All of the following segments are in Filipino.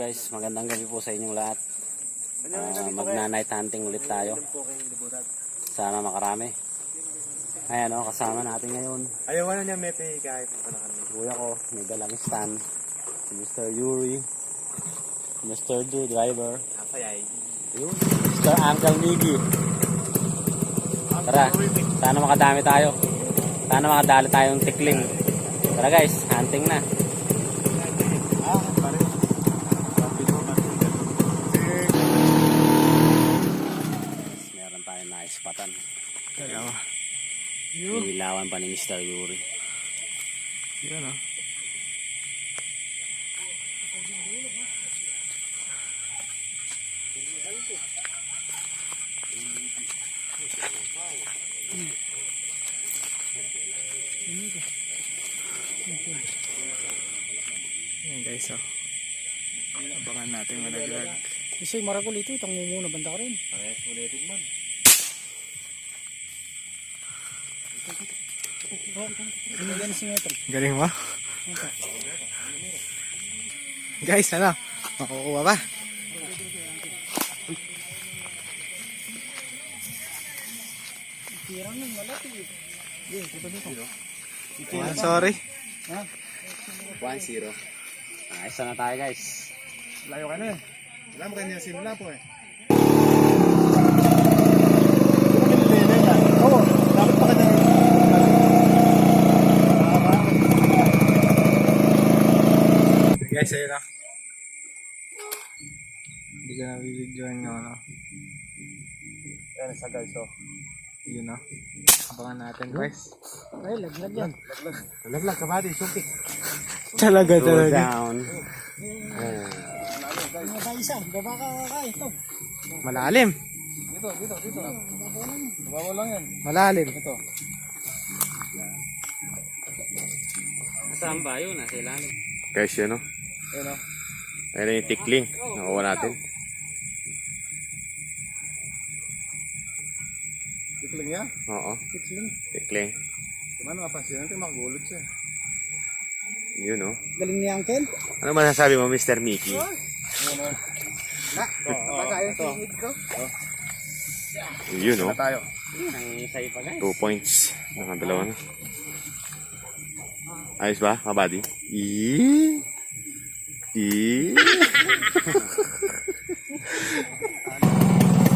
guys, magandang gabi po sa inyong lahat. Magna-night hunting ulit tayo. Sana makarami. Ayan o, kasama natin ngayon. Ayaw ano niya Mepe kahit ano kami. Kuya ko, may dalang stand. Si Mr. Yuri. Mr. Do Driver. Sayay. Yun, Mr. Uncle Miggy. Tara, sana makadami tayo. Sana makadali tayong tikling. Tara guys, hunting na. Meron tayong naispatan. Ilawan pa ni Mr. Yuri. Yan o. Yan guys o. Abangan natin malaglag. Kasi maragol ito, itong mumuna banda ka rin. Parehas ulitin man. Yan si Metro. Galing mo? Guys, ano? Makukuha ba? Tirang yung malaki. Sorry. 1-0. Ayos na tayo guys. Layo ka na eh. Wala mo kanya simula po eh. Oo, dapat pa kanya. Guys, ayun na. Hindi ka nabibigyan nyo ano. Yan isa guys oh. Yun o. Abangan natin guys. Ay, laglag yan. Laglag ka ba di? Sumpik. Go down. Mga ba isa, baba ka ito. Malalim. Dito. Babaw lang yan. Malalim. Ito. Saan ba yun? Nasa ilalim. Guys, yun o. Ayun o. Ayun yung tikling. Nakuha natin. Tikling niya? Oo. Tikling. Tikling. Diba napansin natin makagulog siya. Yun o. Galing ni Uncle. Ano masasabi mo, Mr. Mickey? Ayun o. Pagkakayon singid ko. Yun o. Na tayo. Ang isay pa guys. 2 points. Nakadalawa na. Ayos ba, kabady?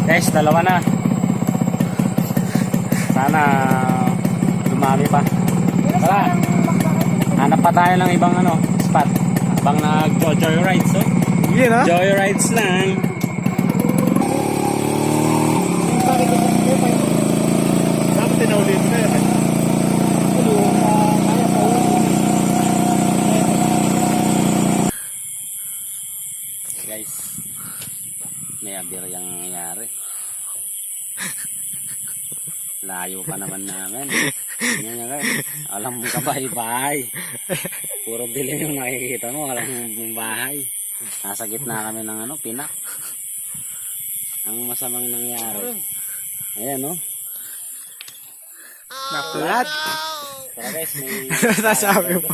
Guys, dalawa na. Sana dumami pa. Tara. Hanap pa tayo ng ibang spot. Habang nag-joyrides, oh. Yun o. Joyrides lang. Dapat tinaulit na yan eh. Guys, may abiryang nangyayari. Layo pa naman namin. Tingnan nyo guys. Alam mo ka bahay-bahay. Puro dilim yung nakikita mo. Alam mo bahay. Nasa gitna kami ng pinak. Ang masamang nangyari. Ayan oh. Naplat. Tara guys, may Nasabi mo.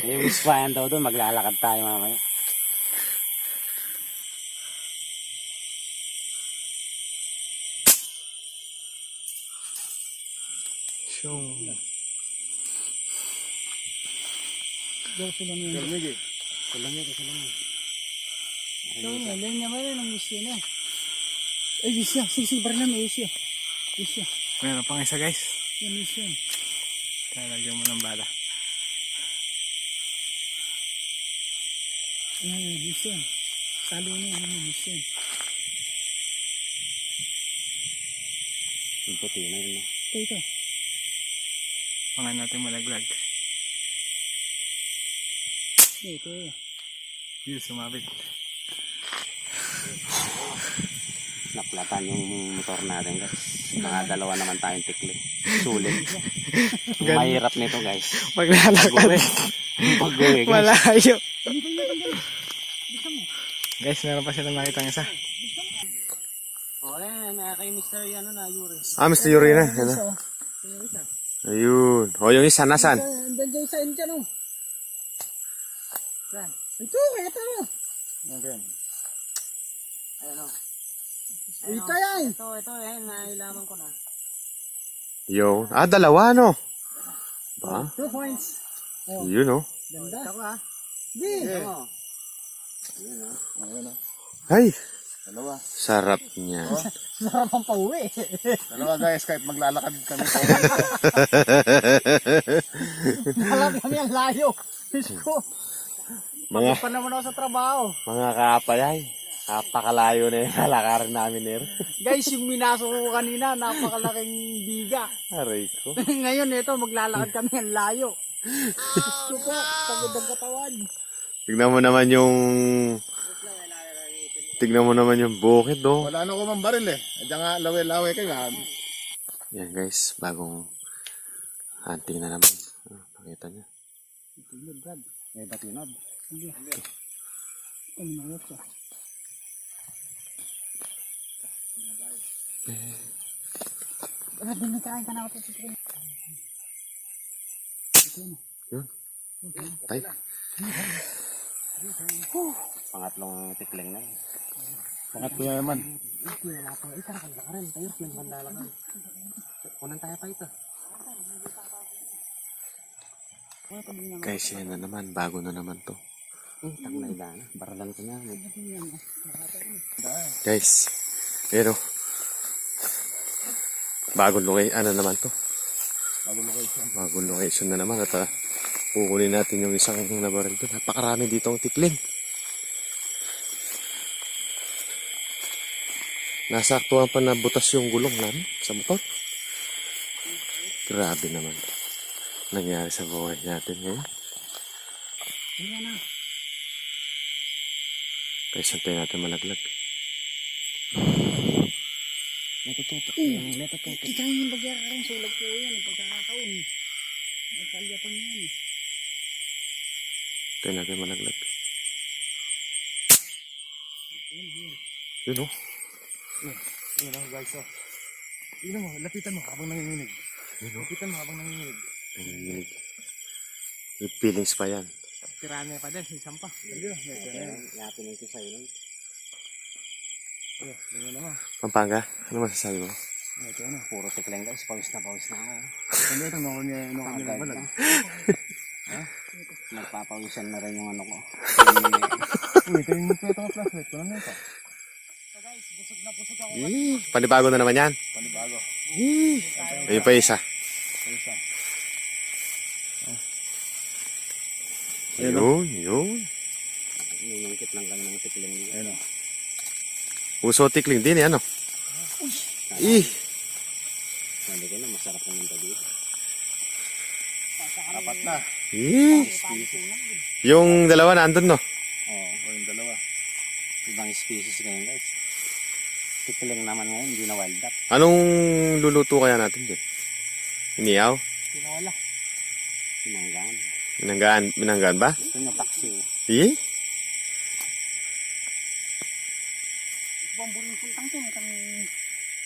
may wispayan daw doon. Maglalakad tayo mamaya. Syong. Daw sila niya. Galmigi. So, ngayon naman yun ang wisya na. Ay, wisya. Sige, barang na wisya. Wisya. Meron pang isa guys. Yan, wisya. Talagyan mo ng bala. Ayan, wisya. Salo na yun, wisya. Yung puti na yun. Ito. Pangan natin malaglag. Ito. Yun, sumabit. Naplatan yung motor natin guys. Nakadalawa naman tayong tikli. Sulit. Ang mahirap nito guys. Maglalakad. Pag-uwi guys. Malayo. Bisa mo. Guys, meron pa silang nakita ng isa. O, ayan, kay Mr. Yuri. Ah, Mr. Yuri na. Yan na. Ayun. O, yung isa, nasan? Andun dyan sa inyo, no? Saan? Ito, ito. Again. Ayun o. Ito yan. Ito, yan. Nailaman ko na. Yo. Dalawa, no? Ba? 2 points. Yun, no? Ganda. Ito ko ha. Di. Ito mo. Ayun o. Ay, Dalawa. sarap niya. Sarap ang pauwi. Dalawa guys, kahit maglalakad kami po. Alam kami ang layo. Diyos ko. Mga, Pa naman ako sa trabaho. mga kapalay. Napakalayo na yung lalakarin namin, Nero. Guys, yung minasok ko kanina, napakalaking biga. Aray ko. Ngayon, ito, maglalakad kami ang layo. Diyos ko po, pagod ang katawan. Tignan mo naman yung... Tignan mo naman yung bukid, oh. Wala na ko mang baril eh. Diyan nga, lawe-lawe kayo nga. Yan, guys. Bagong hunting na naman. Pakita niya. Tinod, Brad. May batinod. Hindi. Ano na siya? Brad, dinikain ka na ako sa chicken. Yun. Tay. Pangatlong tikling na yun. Pangat ko na naman. Ito, wala pa. Ito, nakanda ka rin. Tayo, yung bandala ka. Kunan tayo pa ito. Guys, yan na naman. Bago na naman to. Tagnay na. Baralan ko niya. Guys. Pero. Bagong location. Ano naman to? Bagong location na naman. At kukunin natin yung isang nabaril doon. Napakarami dito ang tikling. Nasaktuhan pa na butas yung gulong namin sa motor. Grabe naman. Nangyari sa buhay natin ngayon. Guys, antay natin malaglag. Natututo. Natututo. Kita yung bagyakarin, sulag ko yan, ang pagkakataon. May kalya pa yan. Antay natin malaglag. Yun o. Yun o guys o. Tignan mo, lapitan mo habang nanginginig. Lapitan mo habang nanginginig. Nanginginig. May feelings pa yan. Tirane pa din, isang pa. Hindi o. Yapin ito sa'yo nun. Ganyan naman. Pampanga, ano masasabi mo? Ito ano. Puro tikling guys. Pawis na ako. Hindi ito, nukon niya balag. Nagpapawisan na rin yung ano ko. Uy, ito yung itong flashlight ko na ito. So guys, busog na busog ako. Panibago na naman yan. Panibago. Ayun pa isa. Isa. Yun, yun. Nilungkit lang kami ng tikling dito. Ayun o. Puso tikling din eh, ano? Sabi ko na masarap naman ito dito. Apat na. Yung dalawa nandun, no? Oo. O yung dalawa. Ibang species ngayon guys. Tikling naman ngayon. Hindi na wild duck. Anong luluto kaya natin dyan? Iniyaw? Pinawala. Pinanggaan. Minanggaan ba? Gusto nyo taksi eh. Eh? Ito ang buling puntang to, itang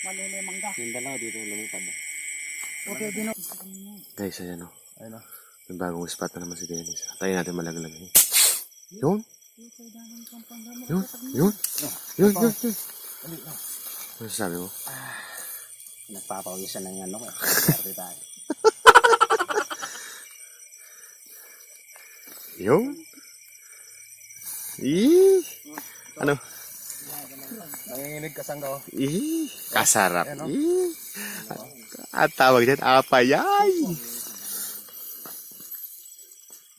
malilimangga. Yung dalawa dito lumipad. Okay, dino. Guys, ayan o. Ayun o. May bagong spot na naman si Dennis. Tayo natin malaglag. Yun? Yun? Yun? Yun? Yun? Ano sabi mo? Nagpapawisan na yung ano ko. Sorry tayo. Yun? Eh? Ano? Nanginginig kasangga o. Eh? Kasarap. Eh? At tawag dyan, apayay.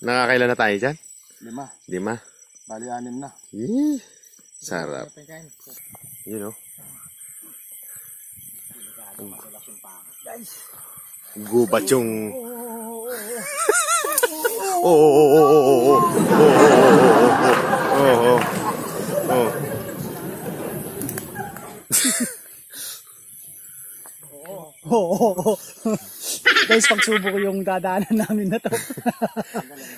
Nakakailan na tayo dyan? 5. 5. Bali 6 na. Eh? Sarap. Yun o. Gubat yung... Oo. Oo. Guys, pagsubok ko yung dadaanan namin na to.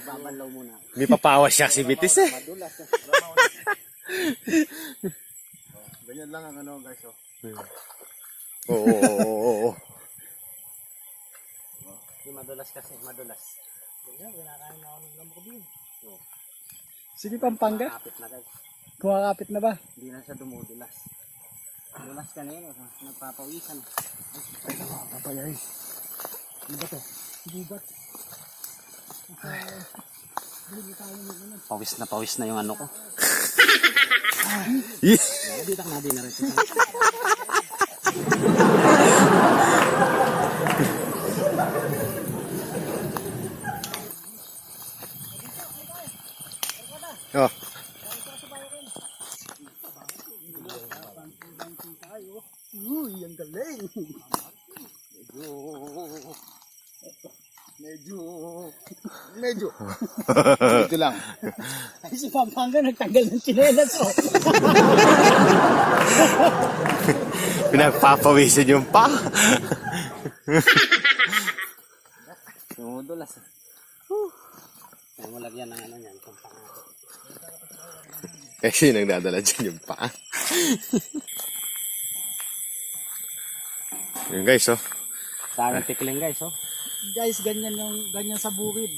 Babalaw muna. May papawas siya si Bitis eh. Ganyan lang ang ano guys o. Oo. Yung madulas kasi, madulas. Sige, Pampanga. Kapit na guys. Kumakapit na ba? Hindi na siya dumudulas. Dulas ka na yun. Nagpapawisan. Papayay. Ano ba to? Gubat. Pawis na yung ano ko. Bitak na din na rin. Oh. Uy, ang galing. Medyo ito lang. Ay, si Pampanga nagtanggal ng tsinelas, oh. Pinagpapawisan yung pa. Dumudulas. Kaya mo lagyan ng ano yan. Kasi nagdadala dyan yung pa. Yun guys, oh. Daming tikling guys, oh. Guys, ganyan sa bukid.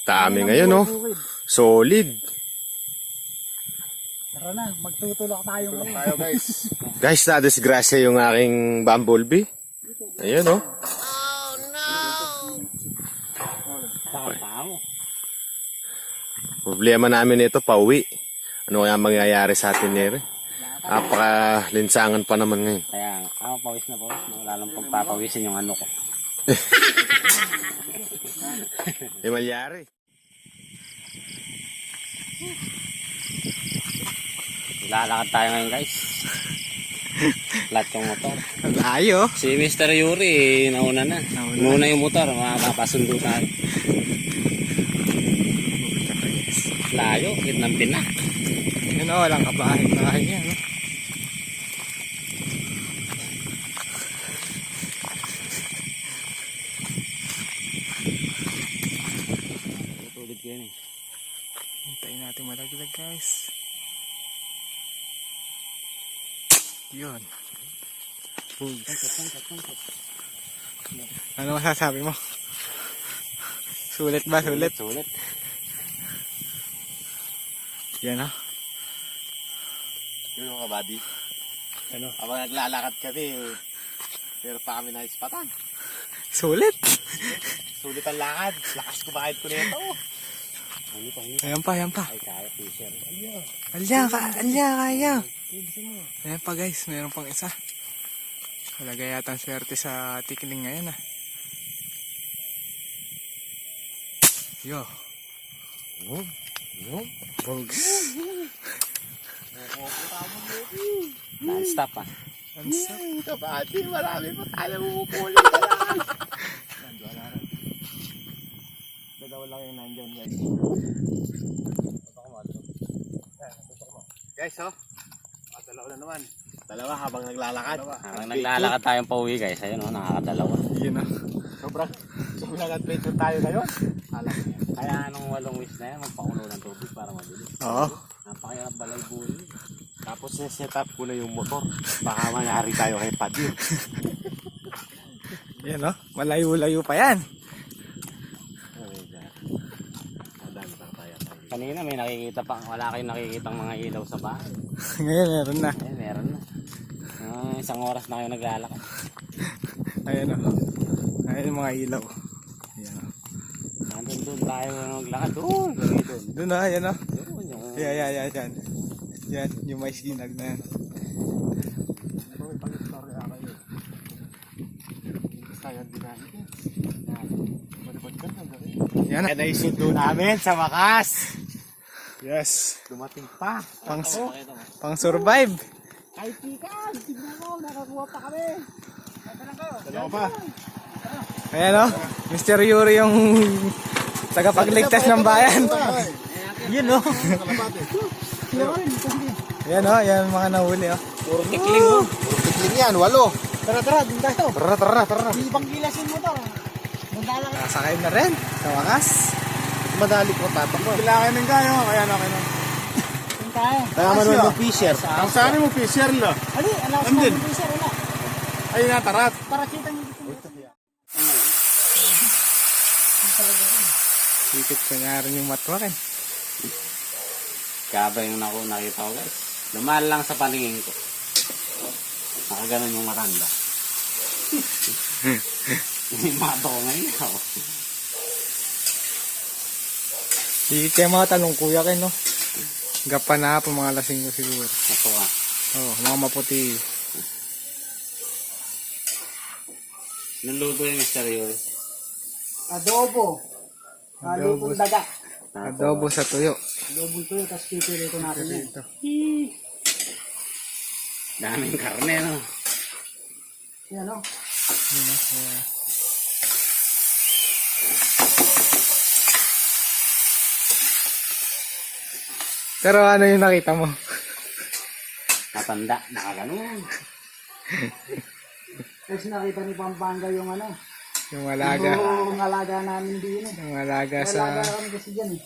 Dami Ganyan ngayon, ang oh. bukid. Solid. Tara na, magtutulak tayo ngayon. Tayo guys. Guys, na-disgrasya yung aking bumblebee. Ayun, oh. Saka mo. Problema namin ito, pauwi. Ano kaya mangyayari sa atin nere? Napaka-linsangan pa naman ngayon. Kaya, pawis na pawis. Lalong pagpapawisin yung ano ko. May malyari. Lalakad tayo ngayon guys. Lahat yung motor. Layo. Si Mr. Yuri, nauna na. Nauna yung motor, makapasundo tayo. Layo, gitnang pinak. Yun o, walang kabahay niya. No? Tulid ko yun eh. Hintayin natin malaglag guys. Yun. Ano masasabi mo? Sulit ba? Sulit? Sulit. Yan o. Yun mga buddy. Ano? Habang naglalakad kami, pero pa kami naispatan. Sulit? Sulit ang lakad. Lakas kumain ko nito. Ayan pa. Ay, kaya fisher. Kaya. Ayan pa guys, meron pang isa. Talaga yata ang swerte sa tikling ngayon ah. Yo. Bogs. Non-stop ah. Ang sarap. Kabady, marami pa tayo mumupuli. Dalawa lang yung nandyan guys. Guys, oh. Dalawa na naman. Dalawa habang naglalakad. Habang naglalakad tayong pauwi guys, ayun oh, nakakadalawa. Yun o. Sobrang adventure tayo ngayon. Kaya anong 8 weeks na yan, magpakulo ng tubig para mabilis. Oo. Napakahirap balay buli. Tapos set up ko na yung motor. Baka mangyari tayo kay Padir. Yan o. Malayo-layo pa yan. Kanina may nakikita pa, wala kayong nakikitang mga ilaw sa bahay. Ngayon meron na. Eh, meron na. Isang oras na kayo naglalakad. Ayan o. Ayan yung mga ilaw. Ayan o. Nandun doon tayo naglakad. Doon, doon. Doon na, ayan o. Doon yung... Yan. Yan, yung may sinag na yan. Yan na. Yan ay sundo namin sa wakas. Yes. Dumating pa. Pang survive. Kahit pikan, tignan mo, nakakuha pa kami. Dalawa pa. Ayan o. Mr. Yuri yung tagapagligtas ng bayan. Yun o. Ayan o, yan mga nahuli o. Puro tikling mo. Tikling yan, 8. Tara, din tayo. Tara. Ibang gilasin mo to. Sakay na rin, sa wakas. Madali ko tatakbo. Kailangan ng kayo, kaya na kayo. Kaya manual mo fisher. Ang saan mo fisher lo? Ali, alam ko Andin. sa sir, wala. Ay natarat. Para kita nyo dito. Hipit ko nga rin yung matwakin. Kaba yung nakita ko guys. Lumal lang sa paningin ko. Nakaganon yung matanda. Inimato ko ngayon. Hindi kayo mga tanong kuya kayo, no? Gapa na po mga lasing ko siguro. Ito ah. Oo, mga maputi. Nuluto yung Mr. Yuri. Adobo. Adobo. Adobo daga. Adobo sa tuyo. Adobo to, tapos pipirito natin yan. Ito. Daming karne, no? Yan o. Yun, no? Ayan. Pero ano yung nakita mo? Matanda, nakaganon. Tapos nakita ni Pampanga yung ano. Yung alaga. Yung alaga namin din eh. Yung alaga May sa... alaga kami kasi dyan eh.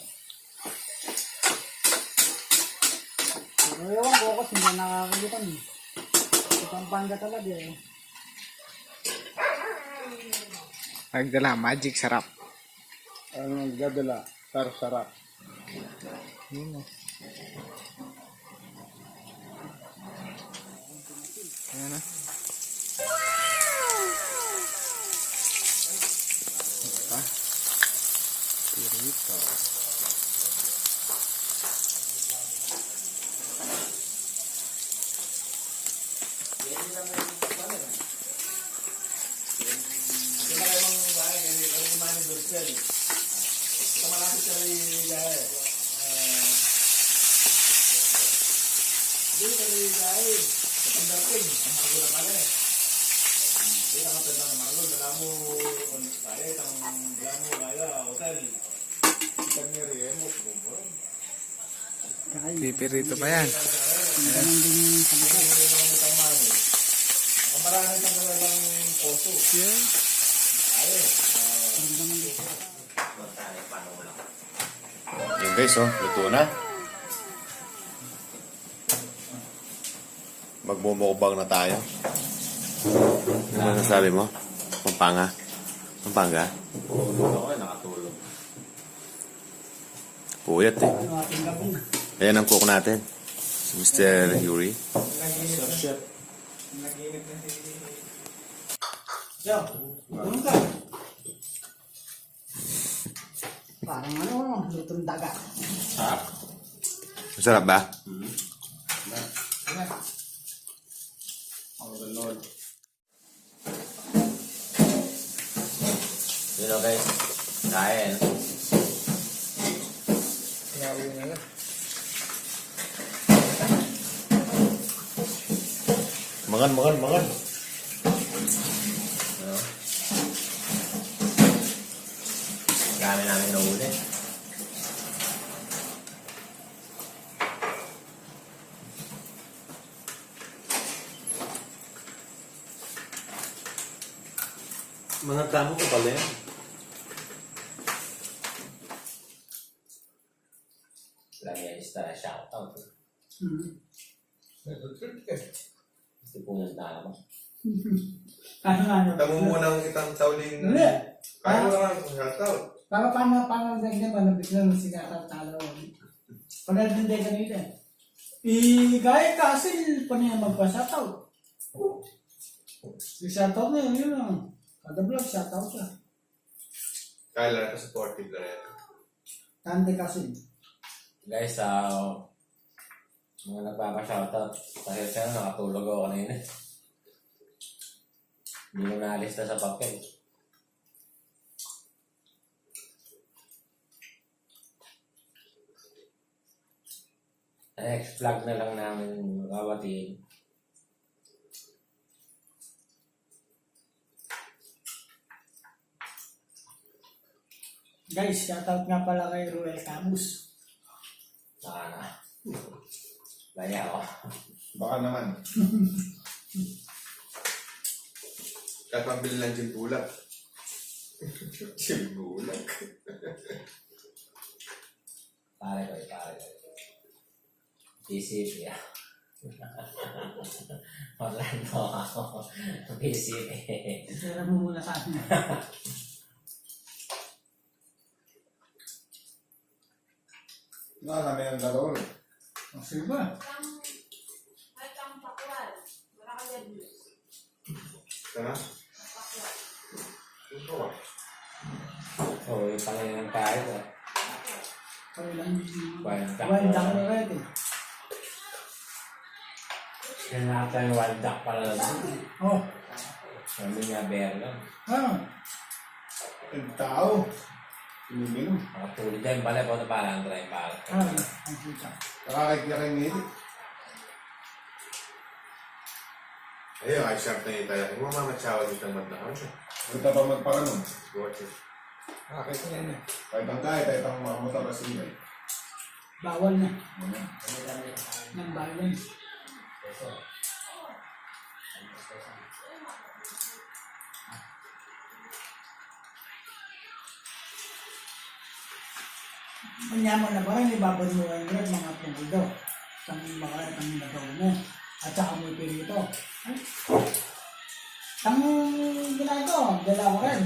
Pero ewan ko kasi hindi nakakagitan eh. Si Pampanga talaga eh. Nagdala, magic sarap. Ano nagdadala? Sarap. Yun, no? Ayan, no? Pa. Pirito. Pipirito pa yan. Ganun din yung sabagat. Yeah. Yun guys, oh. Luto na. Magmumukbang na tayo. Ano nasabi mo? Pampanga? Pampanga? Okay, nakatulog. Puyat eh. Ano ating gabong. Ayan ang cook natin. Si Mr. Yuri. Yo, ano ka? Parang ano, lutong daga. Sarap. Masarap ba? Ako ganun. Yun o guys. Kain. Makan. Dami namin nahuli. Mga damo ko pala yan. Lagi ay shoutout. Gusto po ng tama. Ano? Tamo mo ng itang tauling... Hindi. Kaya mo naman kung shoutout. Paano ganyan ba? Nabigla ng sinatang-talo. Panadinday kanina. Gaya kasi, pa niya magpa-shoutout. Shoutout na yun lang. Kada vlog, shoutout siya. Kaya lang ito supportive na rin. Tante kasi. Guys, mga nagpapa-shoutout. Kasi siya nakatulog ako kanina. Hindi ko naalis na sa papel. Next vlog na lang namin kawatiin. Guys, shoutout nga pala kay Ruel Camus. Sana. Laya ako. Baka naman. Kahit pambili lang bulak. Bulak. Pare ko. PCP ah. Orlando ako. PCP. Isara mo muna sa akin. Nakakami ang gagawin. Sige ba? Tara. Oo, yung pangin ng tayo. Kailan Wild duck. wild duck na rin eh. Yan natin yung wild duck pala lang. Oh, Sabi nga bear lang. ah. Ang tao. Ininom. Makatulid dyan, bala po na parang dry pala. Ah, ang sita. Nakakikya kayo ngiti. Ayun, ay sharp na yung tayo. Kung mamamatsawa dito ang matlakan siya. Punta pa magpakanon. Watch it. Nakakikya na yun eh. Kahit ang mga motor kasi yun. Bawal na. Ng violence. Manyaman na ba rin, ibabad mo kayo rin mga pungido. Isang makarat ang nagawa mo. At saka mo ipirito. Ang ginagawa, dalawa rin.